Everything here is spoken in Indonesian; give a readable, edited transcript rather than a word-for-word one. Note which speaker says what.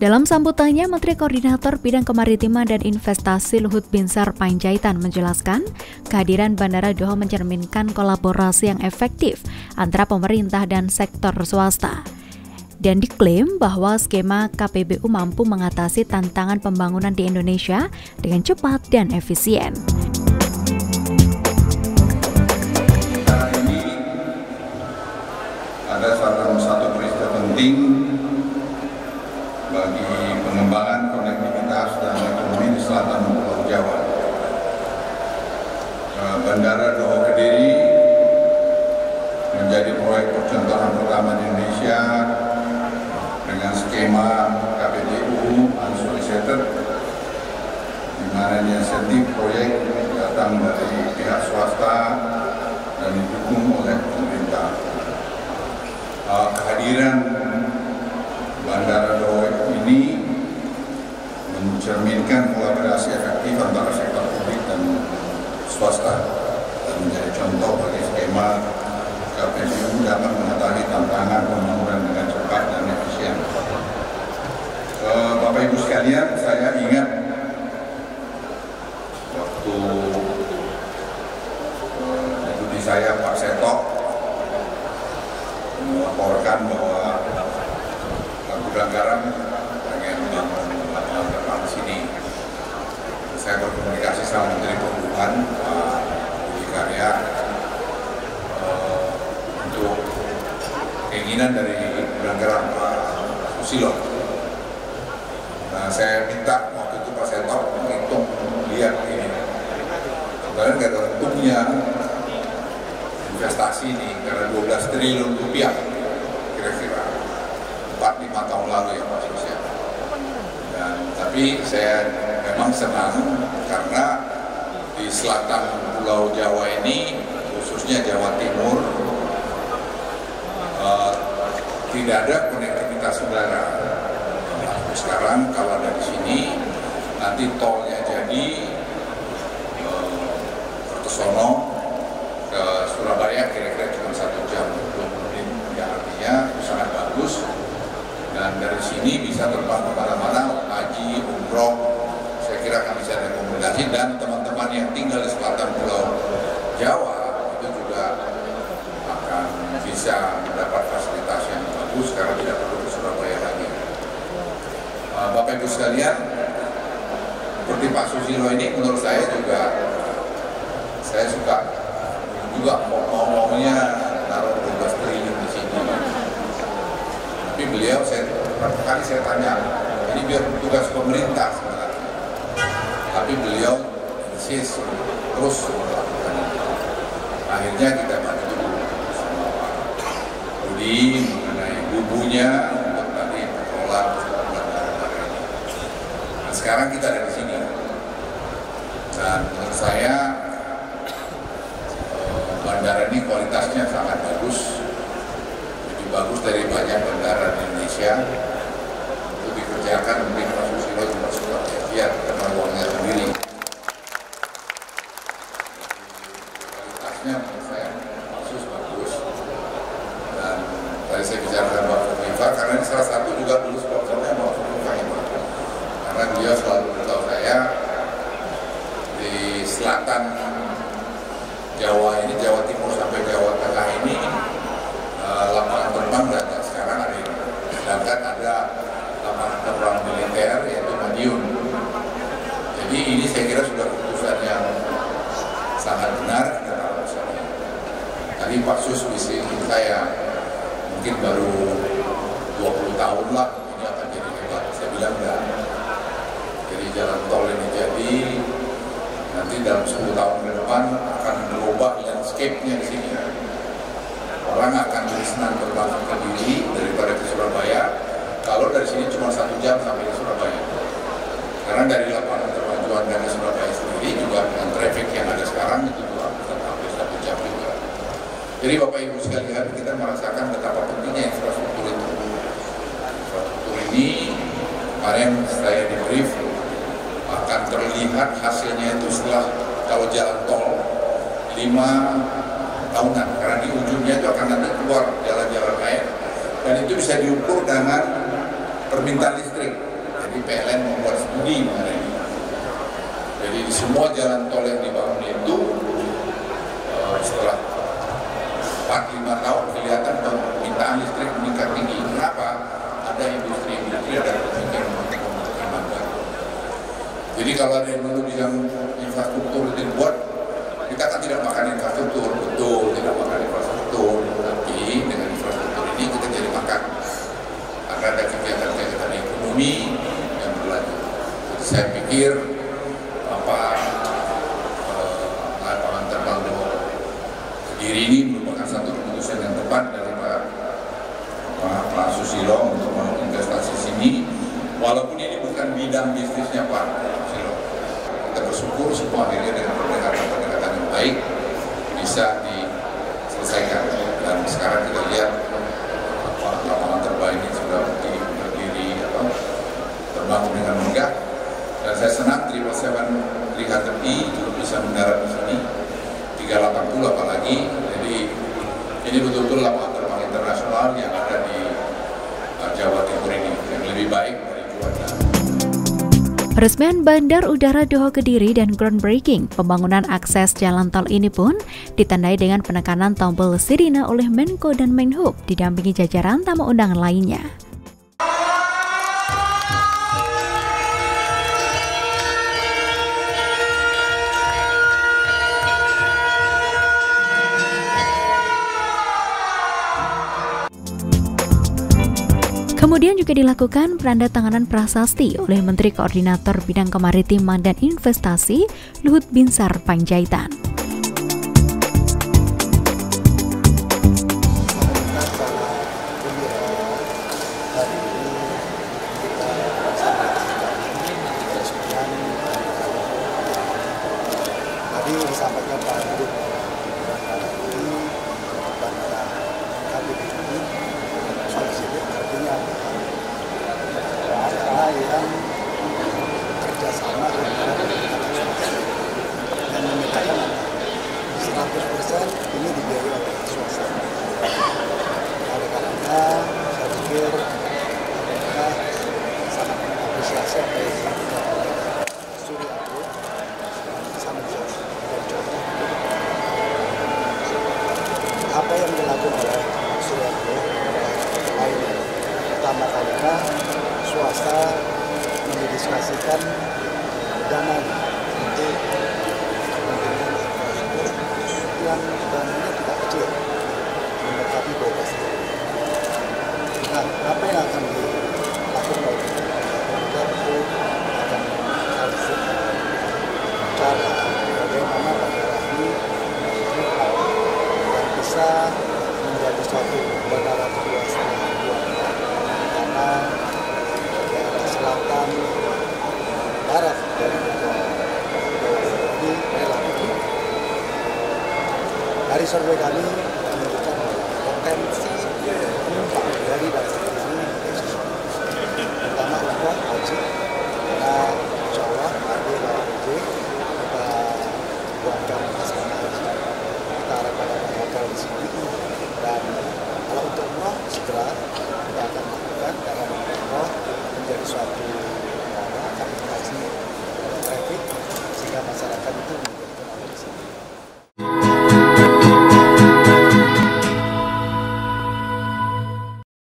Speaker 1: Dalam sambutannya, Menteri Koordinator Bidang Kemaritiman dan Investasi Luhut Binsar Panjaitan menjelaskan, kehadiran Bandara Doha mencerminkan kolaborasi yang efektif antara pemerintah dan sektor swasta. Dan diklaim bahwa skema KPBU mampu mengatasi tantangan pembangunan di Indonesia dengan cepat dan efisien.
Speaker 2: Hari ini ada salah satu peristiwa penting bagi pengembangan konektivitas dan ekonomi di selatan Pulau Jawa. Bandara Doha Kediri menjadi proyek percontohan pertama di Indonesia dengan skema KPBU unsolicited, di mana insentif proyek datang dari pihak swasta dan didukung oleh pemerintah. Kehadiran Bandara Doha ini mencerminkan kolaborasi efektif antara sektor publik dan swasta dan menjadi contoh bagi skema KPBU dapat mengatasi tantangan pembangunan dengan cepat dan efisien. Bapak Ibu sekalian, saya ingat waktu deputi saya Pak Seto melaporkan bahwa Gudang Garam pengen membangun lapangan terbang di sini. Saya berkomunikasi sama Menteri Perhubungan Pak Budi Karya untuk keinginan dari Gudang Garam Pak Susilo. Nah, saya minta waktu itu Pak Seto menghitung lihat ini. Sebenarnya nggak ada untungnya investasi ini karena 12 triliun rupiah kira-kira 4-5 tahun lalu ya Pak Sosial. Dan tapi saya memang senang karena di selatan Pulau Jawa ini, khususnya Jawa Timur, tidak ada konektivitas udara. Sekarang kalau dari sini nanti tolnya jadi Kertosono ke Surabaya kira-kira cuma 1 jam 20 menit, yang artinya sangat bagus. Dan dari sini bisa terbang kemana-mana, haji, umroh, saya kira akan bisa rekomendasi. Dan teman-teman yang tinggal di selatan Pulau Jawa itu juga akan bisa mendapat fasilitas yang bagus karena tidak perlu ke Surabaya lagi. Bapak Ibu sekalian, seperti Pak Susilo ini menurut saya juga, saya suka juga mau-maunya taruh 12 triliun di sini. Tapi beliau, beberapa kali saya tanya, ini biar tugas pemerintah sebenarnya. Tapi beliau insist terus melakukan itu. Akhirnya kita bantu sama Pak Budi mengenai bubunya untuk tadi mengelola bandara ini. Nah, sekarang kita ada di sini. Dan menurut saya bandara ini kualitasnya sangat bagus. Bagus dari banyak bandara di Indonesia. Itu dikerjakan mungkin Pak Susilo juga sudah lihat karena uangnya sendiri. Kualitasnya menurut saya bagus. Dan tadi saya bicara dengan Pak Fukifa karena ini salah satu juga dulu sponsornya Pak Fukifa ini. Karena dia selalu beritahu saya di selatan Jawa ini, Jawa Timur sampai Jawa Tengah ini lapangan terbang dan sekarang ada ini. Sedangkan ada lapangan terbang militer yaitu Madiun. Jadi ini saya kira sudah keputusan yang sangat benar karena misalnya tadi Pak Sus bising saya mungkin baru 20 tahun lah ini akan jadi hebat. Saya bilang enggak. Jadi jalan tol ini jadi nanti dalam 10 tahun ke depan akan berubah landscape-nya di sini. Orang akan lebih senang terbang ke Kediri daripada ke Surabaya. Kalau dari sini cuma 1 jam sampai ke Surabaya. Karena dari lapangan terbang dari Surabaya sendiri juga dengan traffic yang ada sekarang itu juga bisa sampai 1 jam juga. Jadi Bapak Ibu sekalian, kita merasakan betapa pentingnya infrastruktur itu. Infrastruktur ini kemarin saya di brief akan terlihat hasilnya itu setelah kalau jalan tol 5 tahunan, karena di ujungnya itu akan nanti keluar jalan-jalan lain dan itu bisa diukur dengan permintaan listrik. Jadi PLN membuat studi mengenai ini. Jadi di semua jalan tol yang dibangun itu setelah 4-5 tahun kelihatan permintaan listrik meningkat tinggi. Kenapa? Ada industri-industri, ada pemikiran pemukiman baru. Jadi kalau ada yang dulu bilang infrastruktur itu dibuat, kita kan tidak makan infrastruktur, betul, tidak makan infrastruktur, tapi dengan infrastruktur ini kita jadi makan. Karena ada kegiatan-kegiatan ekonomi yang berlanjut. Jadi saya pikir lapangan terbang Kediri ini merupakan satu keputusan yang tepat dari Pak Susilo untuk menginvestasi sini, walaupun ini bukan bidang bisnisnya Pak Susilo. Kita bersyukur semua akhirnya dengan pendekatan yang baik bisa diselesaikan, dan sekarang kita lihat lapangan terbang ini sudah berdiri terbangun dengan megah, dan saya senang 777 juga bisa mendarat di sini 380 apalagi. Jadi ini betul-betul lapangan terbang internasional yang ada di Jawa Timur ini yang lebih baik dari Juanda.
Speaker 1: Peresmian Bandar Udara Doho Kediri dan groundbreaking pembangunan akses jalan tol ini pun ditandai dengan penekanan tombol sirine oleh Menko dan Menhub didampingi jajaran tamu undangan lainnya. Kemudian juga dilakukan penandatanganan prasasti oleh Menteri Koordinator Bidang Kemaritiman dan Investasi Luhut Binsar Panjaitan.
Speaker 3: Tadi disampaikan Pak Gubernur artinya yang kerjasama antara dan menyatakan 100% ini dibiayai oleh swasta. Oleh karena saya pikir mereka sangat mengapresiasi apa yang dilakukan oleh Surya sangat contoh apa yang dilakukan oleh Surya pertama kalinya swasta mendedikasikan dana untuk yang dananya tidak kecil, mendekati 12 triliun. Nah, apa yang akan dilakukan oleh pemerintah itu akan menghasilkan cara bagaimana bandara ini yang bisa menjadi suatu bandara kedua setelah karena daerah selatan barat dari ini relatif dari survei kami